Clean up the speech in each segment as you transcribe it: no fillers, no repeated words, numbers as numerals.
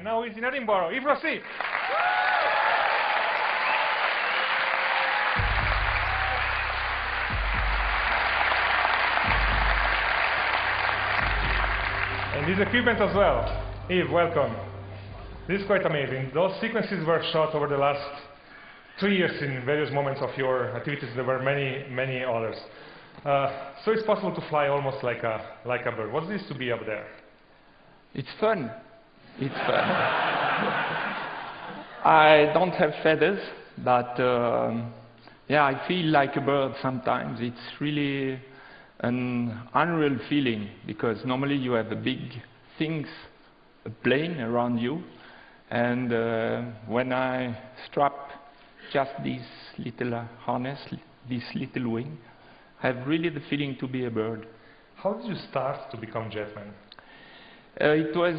And now he's in Edinburgh, Yves Rossy. And his equipment as well. Yves, welcome. This is quite amazing. Those sequences were shot over the last 3 years in various moments of your activities. There were many, many others. So it's possible to fly almost like a bird. What's this to be up there? It's fun. It's fun. I don't have feathers, but yeah, I feel like a bird sometimes. It's really an unreal feeling, because normally you have the big things playing around you, and when I strap just this little harness, this little wing, I have really the feeling to be a bird. How did you start to become Jetman? It was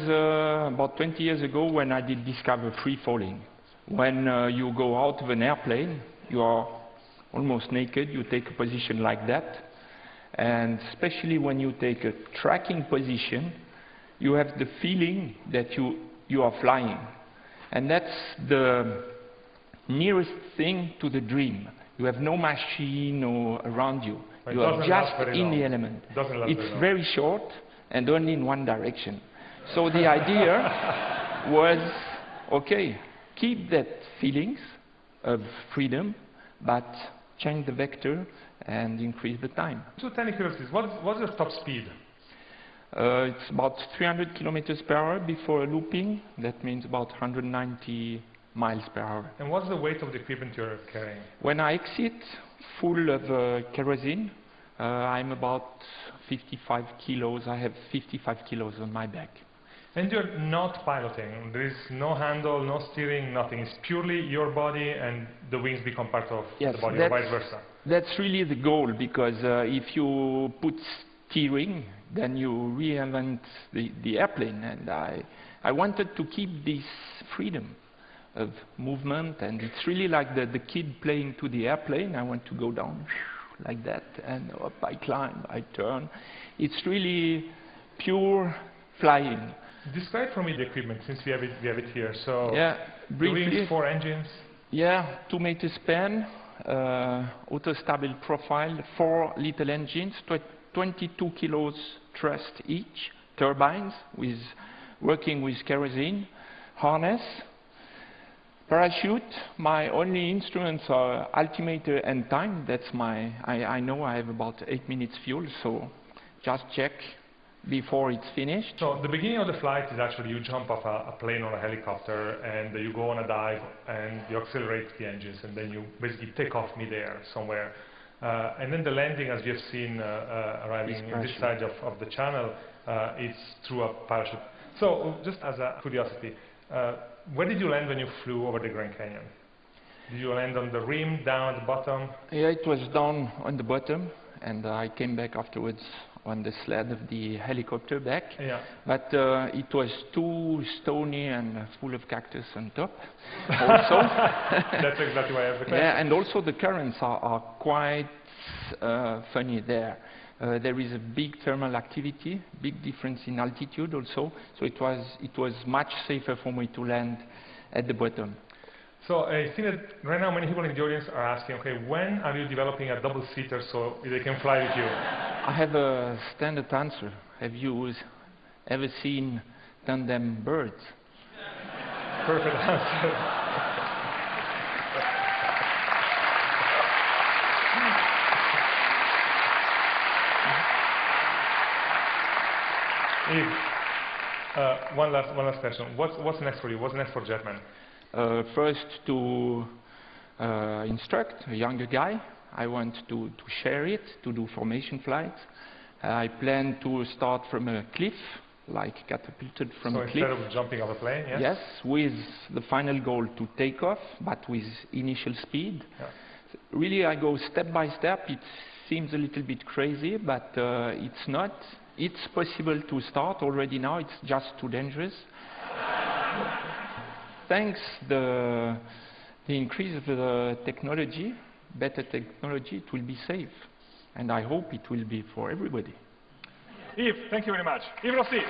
about 20 years ago when I did discover free falling. When you go out of an airplane, you are almost naked, you take a position like that, and especially when you take a tracking position, you have the feeling that you are flying. And that's the nearest thing to the dream. You have no machine around you. You are just in the element. It's very short and only in one direction. So the idea was, okay, keep that feelings of freedom, but change the vector and increase the time. Two tiny curiosities. What's your top speed? It's about 300 kilometers per hour before looping. That means about 190 miles per hour. And what's the weight of the equipment you're carrying? When I exit full of kerosene, I'm about 55 kilos. I have 55 kilos on my back. And you're not piloting. There is no handle, no steering, nothing. It's purely your body, and the wings become part of the body, or vice versa. That's really the goal, because if you put steering, then you reinvent the airplane. And I wanted to keep this freedom of movement, and it's really like the kid playing to the airplane. I want to go down like that, and up I climb, I turn. It's really pure flying. Describe for me the equipment, since we have it here. So, yeah, briefly, wings, 4 engines. Yeah, 2 meter span, auto-stable profile, 4 little engines, 22 kilos thrust each, turbines working with kerosene, harness, parachute. My only instruments are altimeter and time. That's I know I have about 8 minutes fuel, so just check before it's finished. So the beginning of the flight is actually you jump off a plane or a helicopter, and you go on a dive, and you accelerate the engines, and then you basically take off midair somewhere. And then the landing, as you have seen arriving in this side of the channel, it's through a parachute. So just as a curiosity, where did you land when you flew over the Grand Canyon? Did you land on the rim, down at the bottom? Yeah, it was down on the bottom, and I came back afterwards on the sled of the helicopter back. Yeah. But it was too stony and full of cactus on top also. That's exactly why I have the question. Yeah, and also the currents are quite funny there. There is a big thermal activity, big difference in altitude also, so it was much safer for me to land at the bottom. So I think that right now many people in the audience are asking, okay, when are you developing a double-seater so they can fly with you? I have a standard answer. Have you ever seen tandem birds? Perfect answer. Yves, one last question. What's next for you? What's next for Jetman? First, to instruct a younger guy. I want to share it, to do formation flights. I plan to start from a cliff, like catapulted from a cliff. So instead of jumping off a plane, yes? Yes, with the final goal to take off, but with initial speed. Yeah. Really, I go step by step. It seems a little bit crazy, but it's not. It's possible to start already now. It's just too dangerous. Thanks the increase of the technology, better technology, it will be safe. And I hope it will be for everybody. Yves, thank you very much. Yves Rossy.